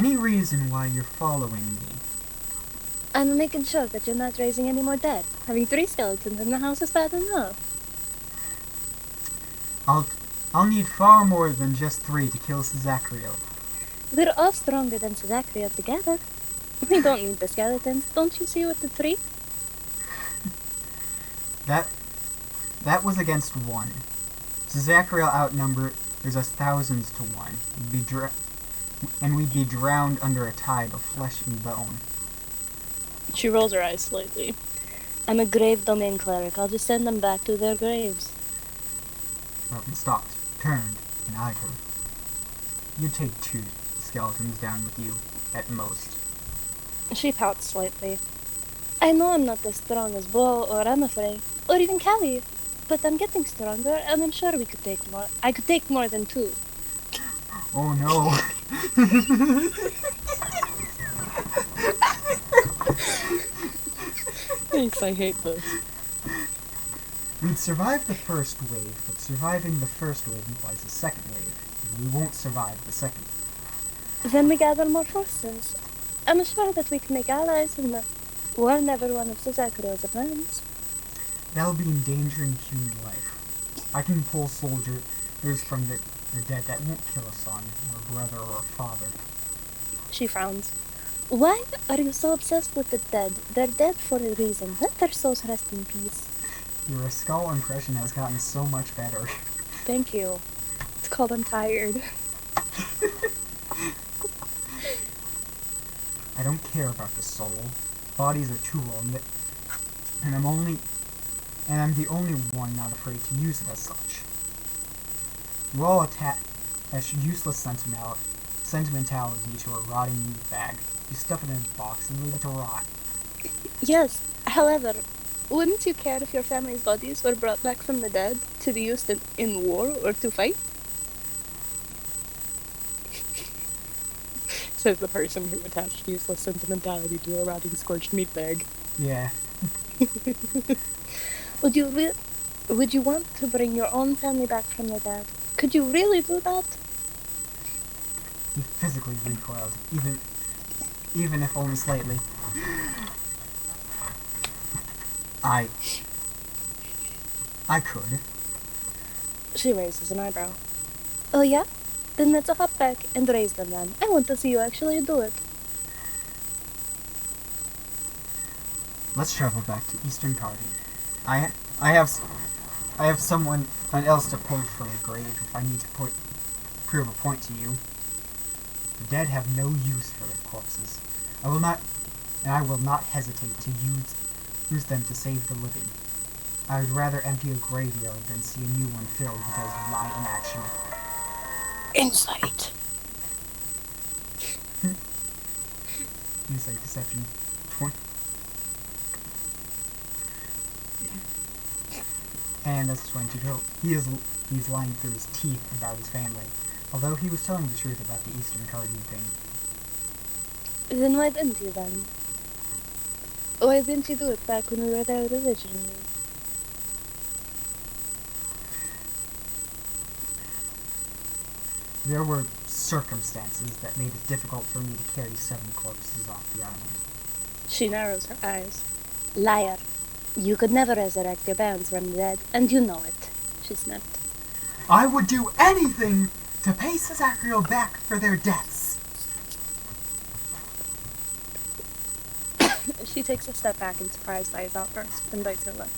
any reason why you're following me? I'm making sure that you're not raising any more dead. Having 3 skeletons in the house is bad enough. I'll need far more than just 3 to kill Zachariel. We're all stronger than Zachariel together. We don't need the skeletons. Don't you see with the 3? That was against 1. Zachariel outnumbered us thousands to 1. We'd be drowned under a tide of flesh and bone. She rolls her eyes slightly. I'm a grave domain cleric. I'll just send them back to their graves. Robin stopped, turned, and eyed her. You'd take 2 skeletons down with you, at most. She pouts slightly. I know I'm not as strong as Bo or Ramafrey, or even Callie, but I'm getting stronger, and I'm sure we could take more. I could take more than 2. Oh no. Thanks, I hate this. We'd survive the first wave, but surviving the first wave implies a second wave, and we won't survive the second. Then we gather more forces. I'm sure that we can make allies and warn everyone of Zachariel's plans. That'll be endangering human life. I can pull soldiers from the dead that won't kill a son, or a brother, or a father. She frowns. Why are you so obsessed with the dead? They're dead for a reason. Let their souls rest in peace. Your Ascal impression has gotten so much better. Thank you. It's called I'm tired. I don't care about the soul. Bodies are tool, and I'm the only one not afraid to use it as such. We're all attached as useless sentimentality to a rotting meat bag. You stuff it in a box and leave it to rot. Yes, however, wouldn't you care if your family's bodies were brought back from the dead to be used in war or to fight? Says the person who attached useless sentimentality to a rotting scorched meat bag. Yeah. Would you want to bring your own family back from the dead? Could you really do that? He physically recoiled, even if only slightly. I could. She raises an eyebrow. Oh yeah? Then let's hop back and raise them then. I want to see you actually do it. Let's travel back to Eastern Cardi. I have someone else to poke for a grave if I need to prove a point to you. The dead have no use for their corpses. I will not hesitate to use them to save the living. I would rather empty a graveyard than see a new one filled because of my inaction. Insight. Insight deception. 20. And that's 22 go. He's lying through his teeth about his family, although he was telling the truth about the Eastern Cardian thing. Then why didn't you then? Why didn't you do it back when we were there originally? There were circumstances that made it difficult for me to carry 7 corpses off the island. She narrows her eyes. Liar. You could never resurrect your parents from the dead, and you know it. She sniffed. I would do anything to pay Zachariel back for their deaths. She takes a step back in surprised by his outburst and bites her lip.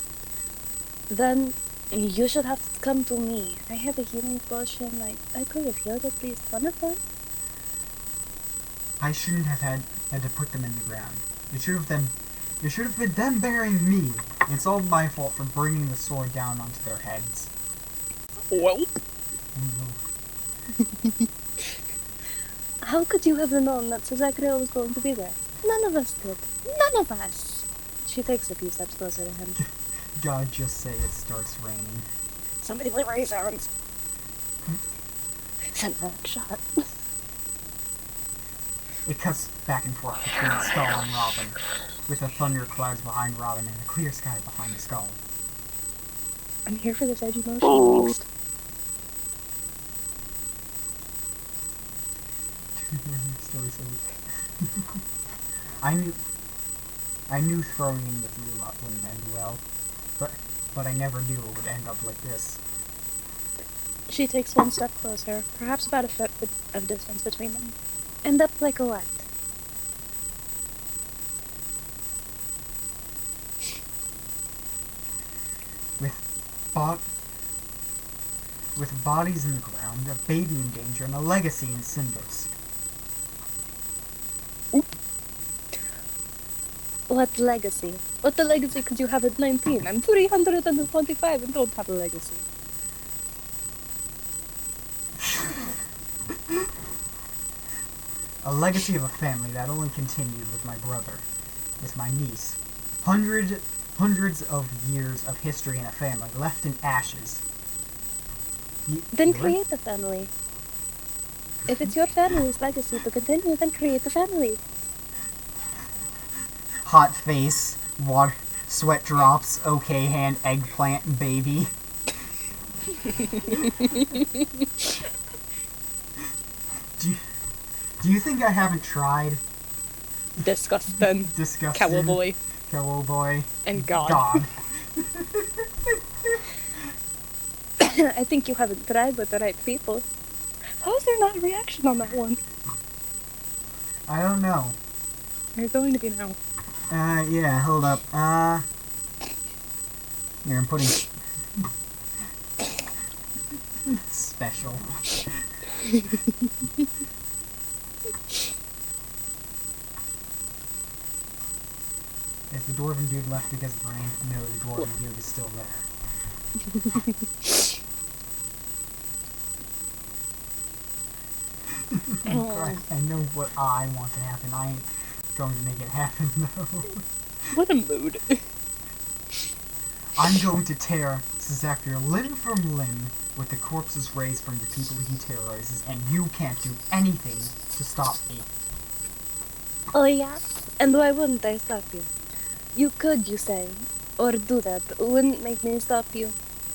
Then you should have come to me. I have a healing potion. I could have healed at least one of them. I shouldn't have had to put them in the ground. It should have been them burying me. It's all my fault for bringing the sword down onto their heads. Well. How could you have known that Zachariel was going to be there? None of us did. None of us. She takes a few steps closer to him. God, just say it starts raining. Somebody play Ray sounds. Send that shot. It cuts back and forth between the skull and Robin, with the thunder clouds behind Robin and a clear sky behind the skull. I'm here for this edgy motion next. Story so I knew throwing in with you lot wouldn't end well, but I never knew it would end up like this. She takes one step closer, perhaps about a foot of distance between them. End up like a what? With bodies in the ground, a baby in danger, and a legacy in cinders. What legacy? What the legacy could you have at 19? I'm 325 and don't have a legacy. A legacy of a family that only continued with my brother, with my niece. Hundreds of years of history in a family left in ashes. Then create a family. If it's your family's legacy to continue, then create a family. Hot face, water, sweat drops, okay hand, eggplant, baby. Do you think I haven't tried? Disgusting. Disgusting. Cowboy. Cowboy. And God. God. I think you haven't tried with the right people. How is there not a reaction on that one? I don't know. There's going to be now. Yeah, hold up. Here, I'm putting... Special. If the dwarven dude left because of rain, no, the dwarven dude is still there. I know what I want to happen. I ain't going to make it happen, though. What a mood. I'm going to tear Zephyr limb from limb with the corpses raised from the people he terrorizes, and you can't do anything to stop me. Oh yeah? And why wouldn't I stop you? You could, you say. Or do that. Wouldn't make me stop you.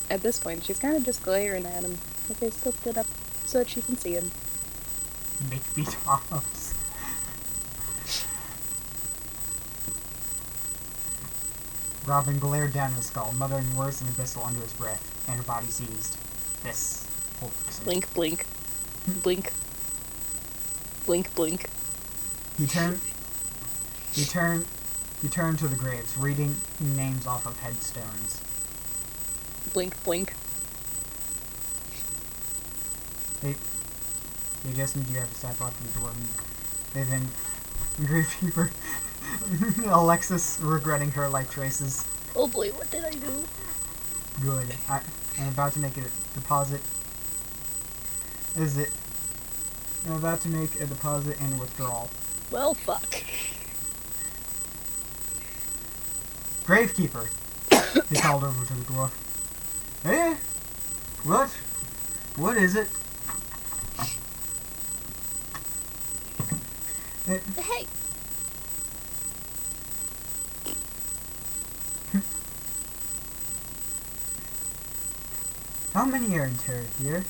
At this point, she's kind of just glaring at him. Her face tilted up so that she can see him. Make me tops. Robin glared down at his skull, muttering words in abyssal under his breath, and her body seized. This whole person. Blink, blink. Blink. Blink, blink. He turned to the graves, reading names off of headstones. Blink, blink. They just need you to have to step up from the door. They've been Gravekeeper. Alexis regretting her life choices. Oh boy, what did I do? Good. I'm about to make a deposit. I'm about to make a deposit and a withdrawal. Well, fuck. Gravekeeper! He called over to the dwarf. Hey? What? What is it? Hey! How many are interred here?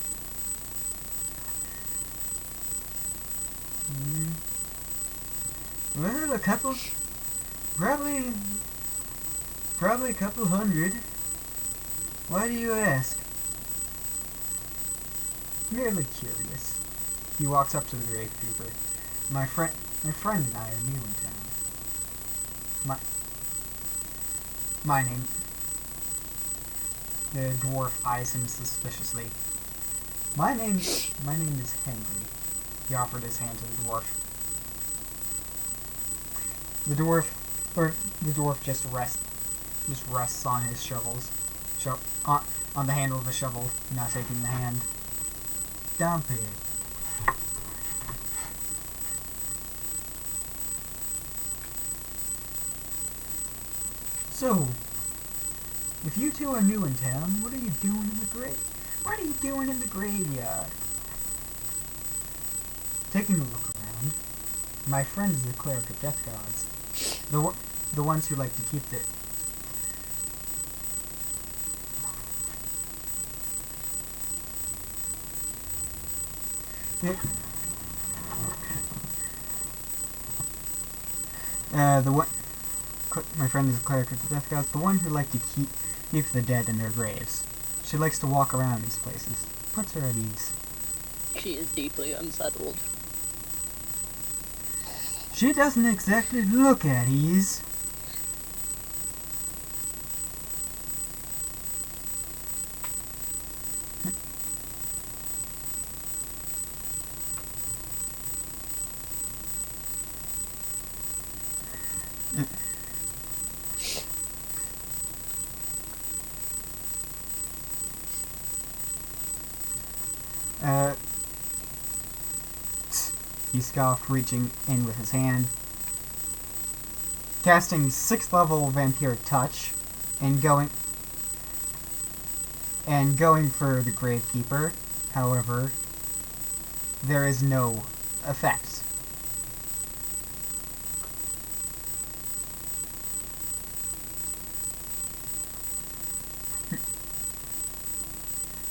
Well, a couple. Probably a couple hundred. Why do you ask? Merely curious. He walks up to the gravekeeper. My friend and I are new in town. My name. The dwarf eyes him suspiciously. My name is Henry. He offered his hand to the dwarf. The dwarf just rests on his shovels, on the handle of the shovel, not taking the hand. Dump it. So, if you two are new in town, what are you doing in the graveyard? Taking a look around. My friend is the cleric of death gods. The ones who like to keep the... The one... My friend is a cleric of the death gods, the one who likes to keep the dead in their graves. She likes to walk around these places. Puts her at ease. She is deeply unsettled. She doesn't exactly look at ease. He scoffed, reaching in with his hand. Casting 6th level vampiric touch, and going for the Gravekeeper. However, there is no effect.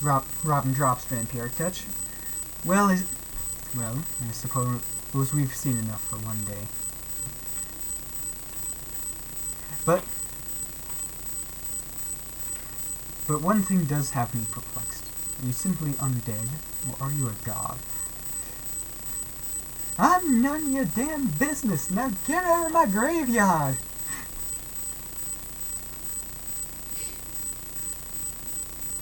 Robin drops vampiric touch. Well, I suppose we've seen enough for one day. But one thing does have me perplexed. Are you simply undead, or are you a god? I'm none of your damn business. Now get out of my graveyard!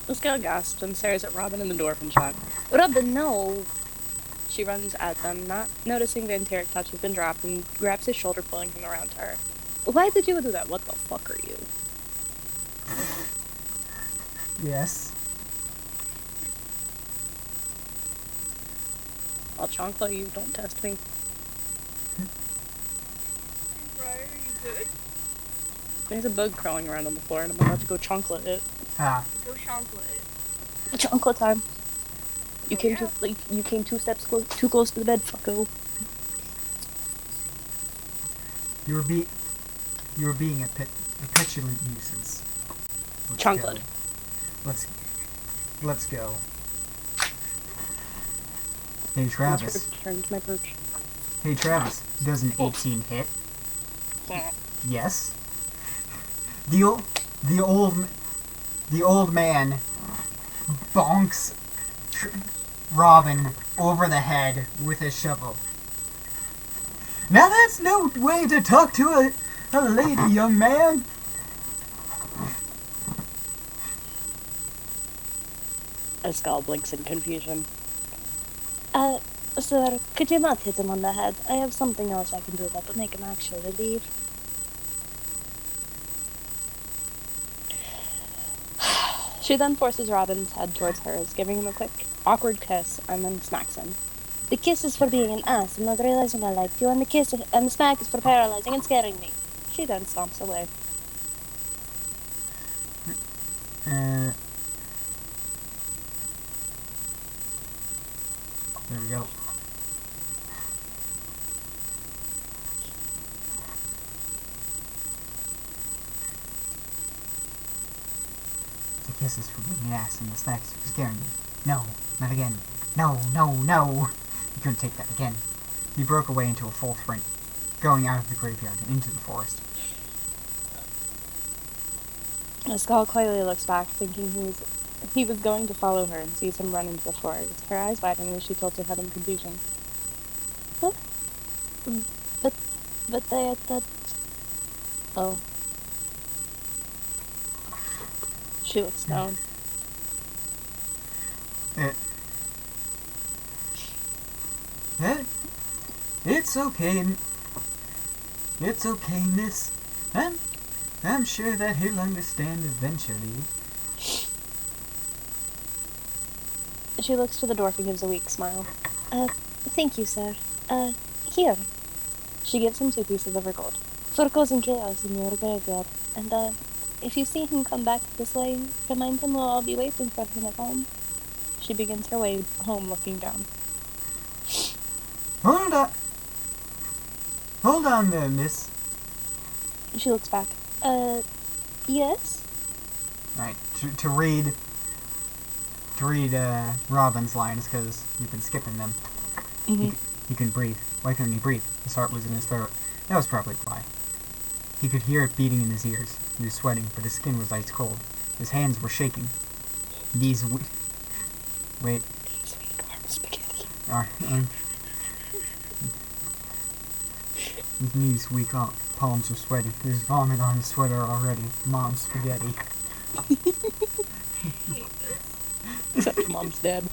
Ascal gasps and stares at Robin and the dwarf in shock. Robin, no! She runs at them, not noticing the vampiric touch has been dropped, and grabs his shoulder, pulling him around her. Why did you do that? What the fuck are you? Yes. I'll chonkla you, don't test me. Briar, are you good? There's a bug crawling around on the floor, and I'm about to go chonkla it. Go chocolate. Chonkla time. You Oh, came yeah. you came 2 steps too close to the bed, fucko. You were being a petulant nuisance. Chonkla. Let's go. Hey Travis. Turn to my perch. Hey Travis. Does an 18 hit? Yes. The old man bonks Robin over the head with his shovel. Now that's no way to talk to a lady, young man. Ascal blinks in confusion. Sir, could you not hit him on the head? I have something else I can do that will make him actually leave. She then forces Robin's head towards hers, giving him a quick, awkward kiss, and then smacks him. The kiss is for being an ass and not realizing I liked you, and the smack is for paralyzing and scaring me. She then stomps away. There we go. The kiss is for being an ass and the smack is for scaring you. No, not again. No, no, no! He couldn't take that again. He broke away into a full sprint, going out of the graveyard and into the forest. Ascal quietly looks back, thinking he was going to follow her, and sees him run into the forest, her eyes widening as she tilts her head in confusion. What? But they thought... Oh. She looks down. It's okay. It's okay, miss. I'm sure that he'll understand eventually. She looks to the dwarf and gives a weak smile. Thank you, sir. Here. She gives him 2 pieces of her gold. For causing chaos in your graveyard. And, if you see him come back this way, remind him we'll all be waiting for him at home. She begins her way home, looking down. Hold on there, miss. She looks back. Yes? Alright, to read Robin's lines, because we've been skipping them. Mm-hmm. He couldn't breathe. Why couldn't he breathe? His heart was in his throat. That was probably why. He could hear it beating in his ears. He was sweating, but his skin was ice cold. His hands were shaking. These wait. Spaghetti. His knees weak, palms were sweaty. There's vomit on his sweater already. Mom's spaghetti. Except Mom's dead.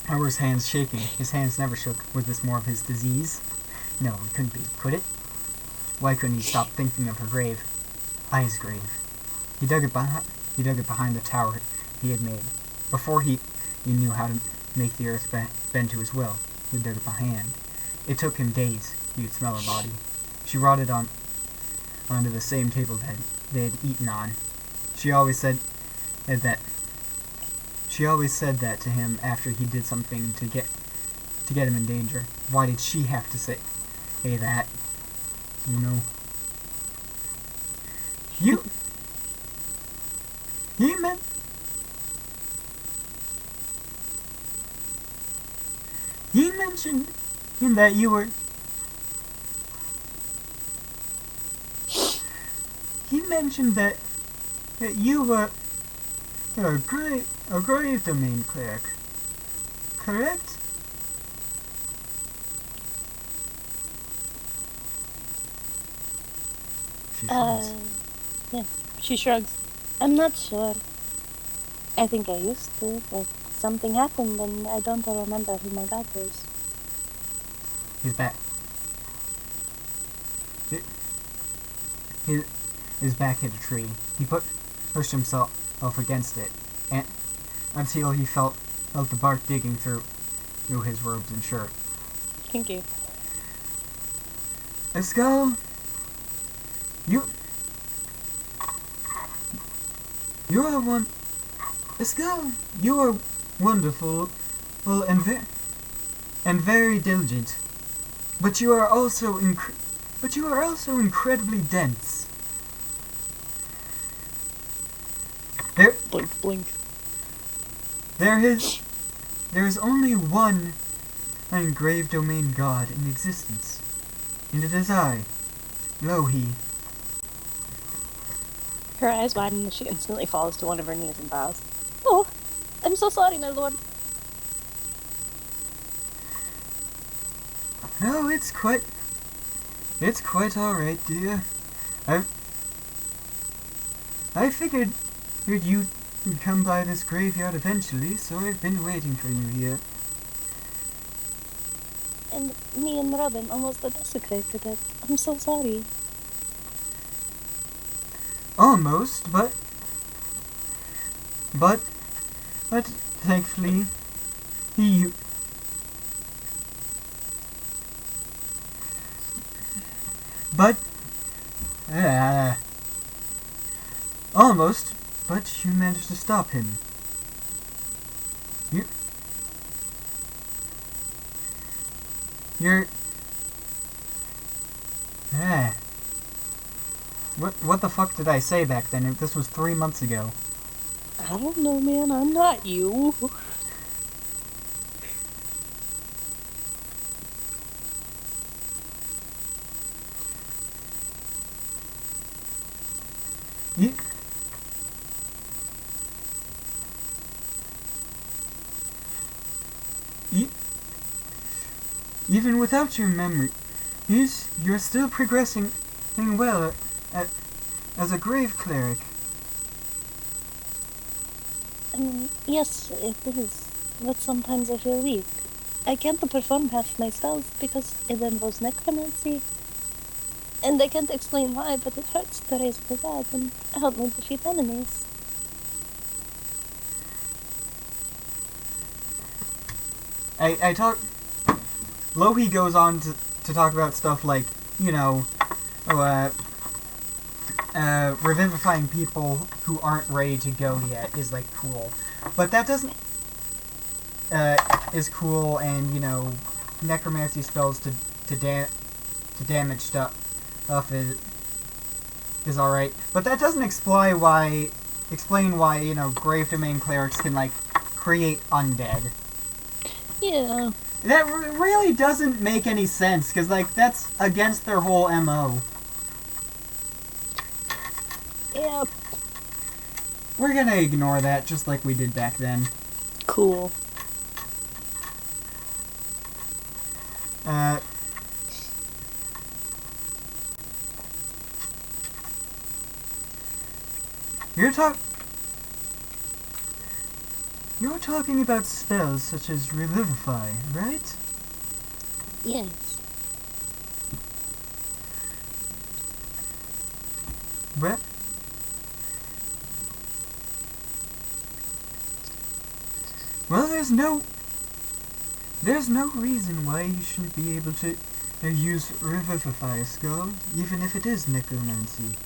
How were his hands shaking? His hands never shook. Was this more of his disease? No, it couldn't be, could it? Why couldn't he stop thinking of her grave? His grave. He dug it behind the tower he had made. Before he knew how to make the earth bend to his will, he dug it by hand. It took him days. He could smell her body. She rotted onto the same table that they had eaten on. She always said that to him after he did something to get him in danger. Why did she have to say that? You know. He mentioned that you were. He mentioned that you were a grave domain cleric, correct? She shrugs. Yeah. She shrugs. I'm not sure. I think I used to, but something happened and I don't remember who my god was. He's back. His back hit a tree. He pushed himself against it, and until he felt the bark digging through his robes and shirt. Thank you. Ascal, you are one. Ascal, you are wonderful, and very diligent, but you are also incredibly dense. Blink, blink. There is only one grave domain god in existence, and it is I, Lohi. Her eyes widen and she instantly falls to one of her knees and bows. Oh, I'm so sorry, my lord. No, it's quite all right, dear. I figured you'd come by this graveyard eventually, so I've been waiting for you here. And me and Robin almost desecrated it. I'm so sorry. Almost, but thankfully, almost, but you managed to stop him. You're, What the fuck did I say back then? This was 3 months ago. I don't know, man. I'm not you. Even without your memory, you're still progressing well as a grave cleric. I mean, yes, it is. But sometimes I feel weak. I can't perform half my spells because it involves necromancy. And I can't explain why, but it hurts to raise the dead and help me defeat enemies. Lohi goes on to talk about stuff like, revivifying people who aren't ready to go yet is like cool. But that doesn't is cool, and necromancy spells to damage stuff is alright. But that doesn't explain why grave domain clerics can create undead. Yeah. That really doesn't make any sense, because, like, that's against their whole MO. Yep. We're gonna ignore that, just like we did back then. Cool. You're talking about spells such as Revivify, right? Yes. Well, there's no reason why you shouldn't be able to use Revivify, Ascal, even if it is necromancy.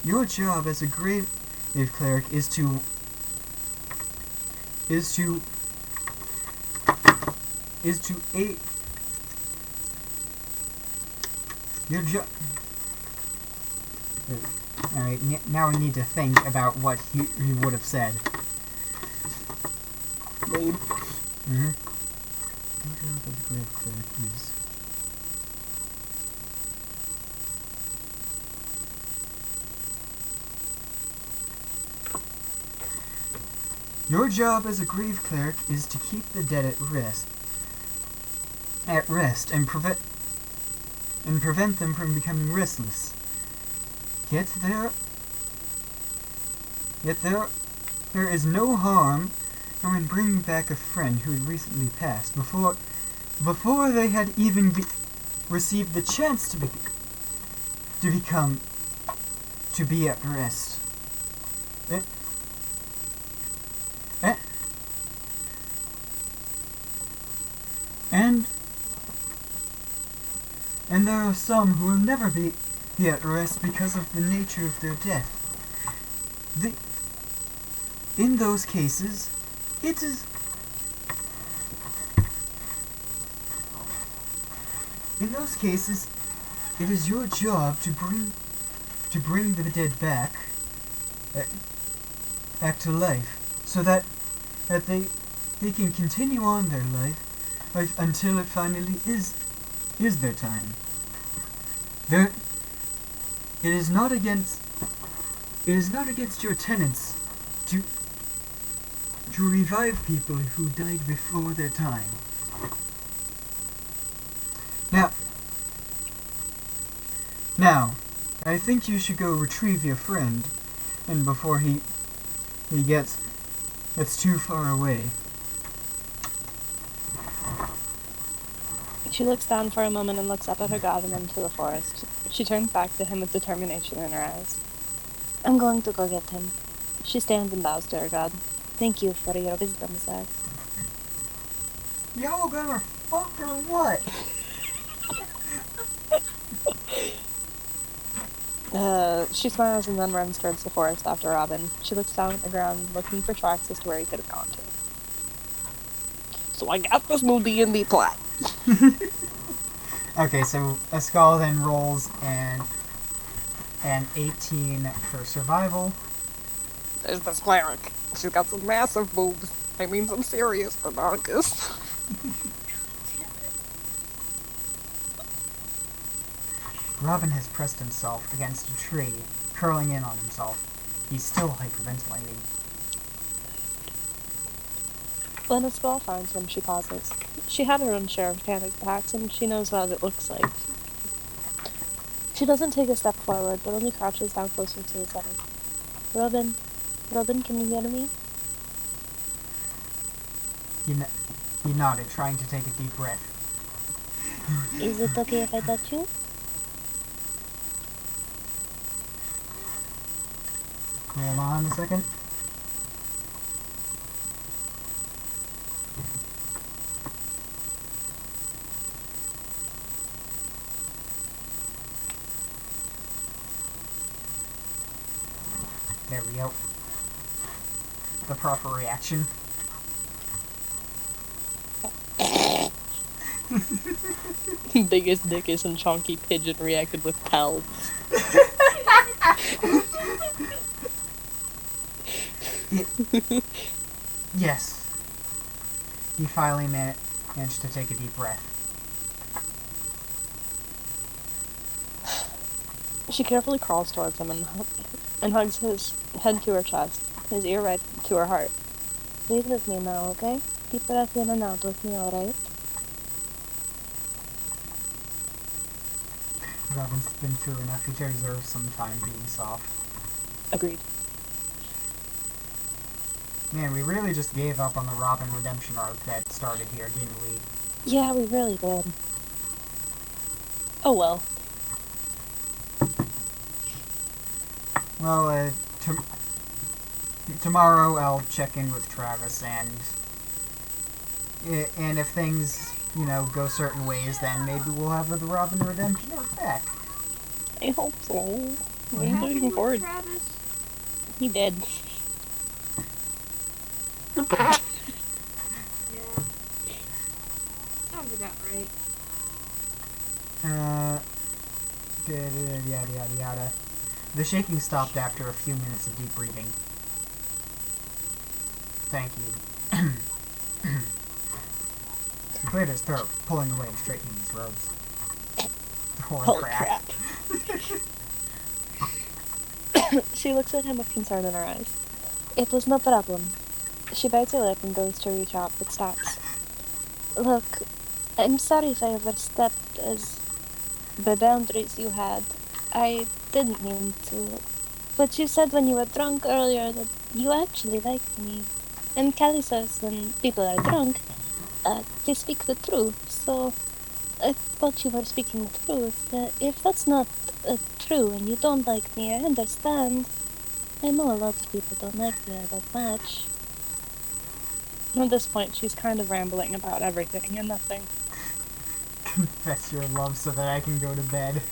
Your job as a grave cleric is to aid your job. Alright, now we need to think about what he would have said. Rude. Mm-hmm. Your job as a grave cleric is... Your job as a grave cleric is to keep the dead at rest and prevent them from becoming restless. Yet there is no harm in bringing back a friend who had recently passed before they had even received the chance to be at rest. And there are some who will never be at rest because of the nature of their death. In those cases, it is your job to bring the dead back to life, so that they can continue on their life until it finally is their time. It is not against your tenets to revive people who died before their time. Now, I think you should go retrieve your friend, and before he gets too far away. She looks down for a moment and looks up at her god and into the forest. She turns back to him with determination in her eyes. I'm going to go get him. She stands and bows to her god. Thank you for your wisdom, Zach. Y'all gonna fuck or what? She smiles and then runs towards the forest after Robin. She looks down at the ground, looking for tracks as to where he could have gone to. So I got this new D&D plot. Okay, so Ascal then rolls an 18 for survival. There's this cleric. She's got some massive boobs. I mean some serious bananas. Robin has pressed himself against a tree, curling in on himself. He's still hyperventilating. When Ascal finds him, she pauses. She had her own share of panic attacks, and she knows what it looks like. She doesn't take a step forward, but only crouches down closer to his belly. Robin, can you hear me? He nodded, trying to take a deep breath. Is it okay if I touch you? Hold on a second. There we go. The proper reaction. Biggest dickish and chunky pigeon reacted with pals. Yes. He finally managed to take a deep breath. She carefully crawls towards him and hugs his head to her chest, his ear right to her heart. Breathe with me now, okay? Deep breath in and out with me, alright? Robin's been through enough. He deserves some time being soft. Agreed. Man, we really just gave up on the Robin redemption arc that started here, didn't we? Yeah, we really did. Oh well. Well, tomorrow I'll check in with Travis, and if things, go certain ways, then maybe we'll have the Robin redemption arc back. I hope so. What I'm happened looking with forward. Travis? He did. Yeah. Sounds about right. Yada yada yada. The shaking stopped after a few minutes of deep breathing. Thank you. He cleared his throat, pulling away and straightening his robes. Holy crap. She looks at him with concern in her eyes. It was no problem. She bites her lip and goes to reach out, but stops. Look, I'm sorry if I overstepped the boundaries you had. I didn't mean to. But you said when you were drunk earlier that you actually liked me. And Callie says when people are drunk, they speak the truth. So I thought you were speaking the truth. If that's not true and you don't like me, I understand. I know a lot of people don't like me that much. At this point, she's kind of rambling about everything and nothing. Confess your love so that I can go to bed.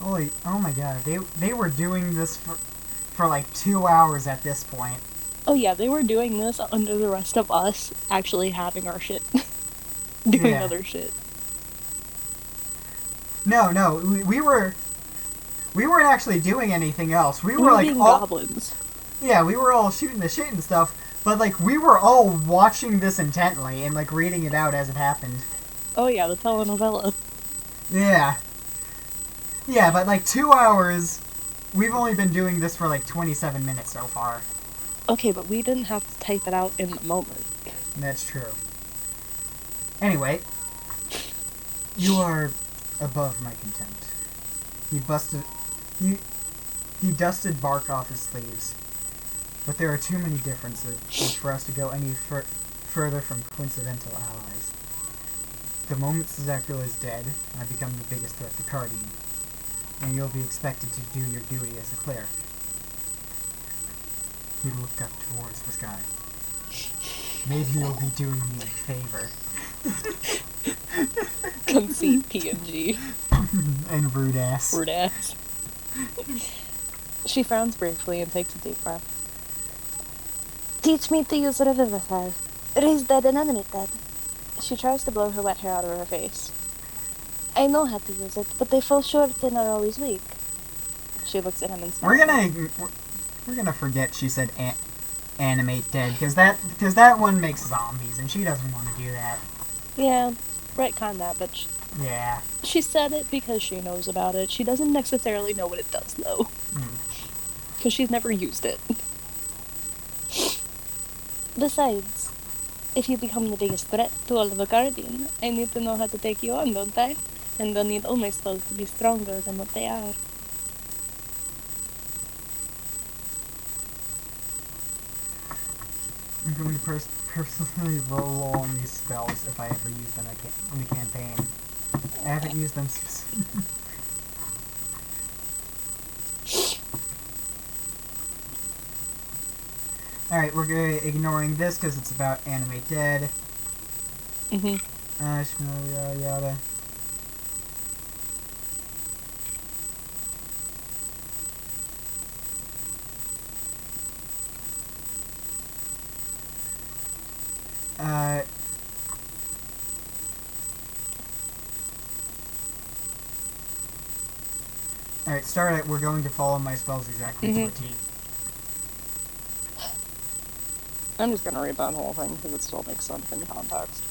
Oh my god, they were doing this for like 2 hours at this point. Oh yeah, they were doing this under the rest of us actually having our shit. Doing other shit. No, we weren't actually doing anything else. We were like being all goblins. Yeah, we were all shooting the shit and stuff, but like we were all watching this intently and like reading it out as it happened. Oh yeah, the telenovela. Yeah. Yeah, but like 2 hours, we've only been doing this for like 27 minutes so far. Okay, but we didn't have to type it out in the moment. That's true. Anyway, you are above my contempt. He dusted bark off his sleeves. But there are too many differences for us to go any further from coincidental allies. The moment Zecula is dead, I become the biggest threat to Cardian, and you'll be expected to do your duty as a cleric. He looked up towards the sky. Maybe you'll be doing me a favor. Conceit PNG. And rude ass. Rude ass. She frowns briefly and takes a deep breath. Teach me to use Revivify. Raise dead and animate dead. She tries to blow her wet hair out of her face. I know how to use it, but they fall short and are always weak. She looks at him and smiles. We're gonna forget she said animate dead, because that one makes zombies, and she doesn't want to do that. Yeah, retcon that, but yeah. She said it because she knows about it. She doesn't necessarily know what it does, though. Because she's never used it. Besides, if you become the biggest threat to all of the Guardian, I need to know how to take you on, don't I? And they'll need all my spells to be stronger than what they are. I'm going to personally roll all these spells if I ever use them in the campaign. I haven't used them Alright, we're ignoring this because it's about Animate Dead. Yada yada. Alright, we're going to follow my spells exactly to a T. I'm just gonna read that whole thing because it still makes sense in context.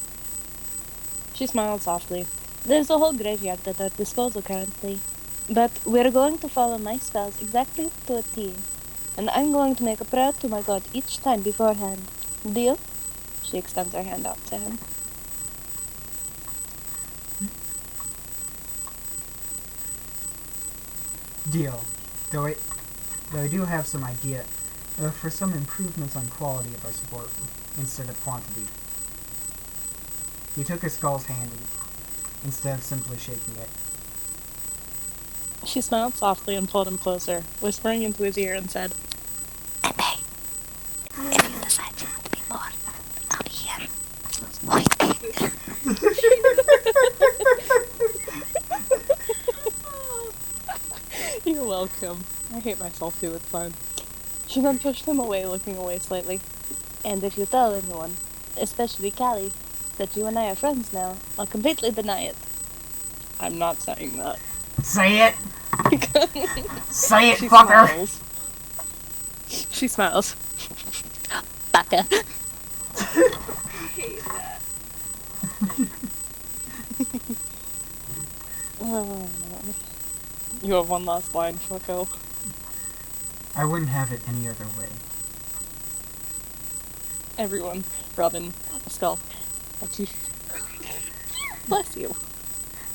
She smiled softly. There's a whole graveyard at our disposal currently, but we're going to follow my spells exactly to a T, and I'm going to make a prayer to my god each time beforehand. Deal? She extends her hand out to him. Deal. Though I do have some idea for some improvements on quality of our support instead of quantity. He took Ascal's hand instead of simply shaking it. She smiled softly and pulled him closer, whispering into his ear and said, "And hey, if you decide you want to be more, I'll be here, waiting." You're welcome. I hate myself too, it's fine. She then pushed him away, looking away slightly. And if you tell anyone, especially Callie, that you and I are friends now, I'll completely deny it. I'm not saying that. Say it! Say it, She fucker! smiles. She smiles. Baka. I hate that. You have one last line, Flicko. I wouldn't have it any other way. Everyone. Robin. Ascal. Bless you.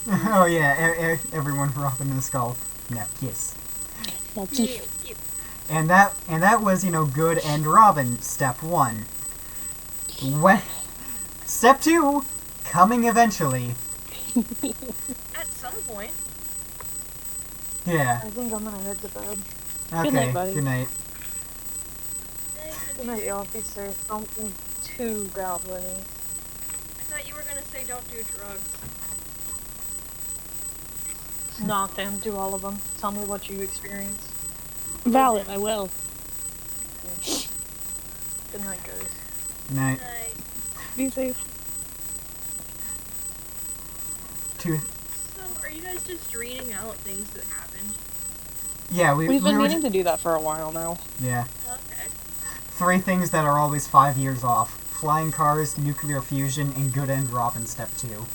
Oh yeah, everyone Robin and Skull. Now kiss. And that was, good and Robin, step 1. Step 2, coming eventually. At some point. Yeah. I think I'm gonna head to bed. Okay, Good night, buddy. Good night. Good night, officer. Don't be too goblin-y. I thought you were gonna say don't do drugs. Not them, do all of them. Tell me what you experienced. Valid, I will. Good night, guys. Good night. Night. Be safe. Two. So, are you guys just reading out things that happened? Yeah, We've been were meaning to do that for a while now. Yeah. Okay. 3 things that are always 5 years off. Flying cars, nuclear fusion, and good end Robin step 2.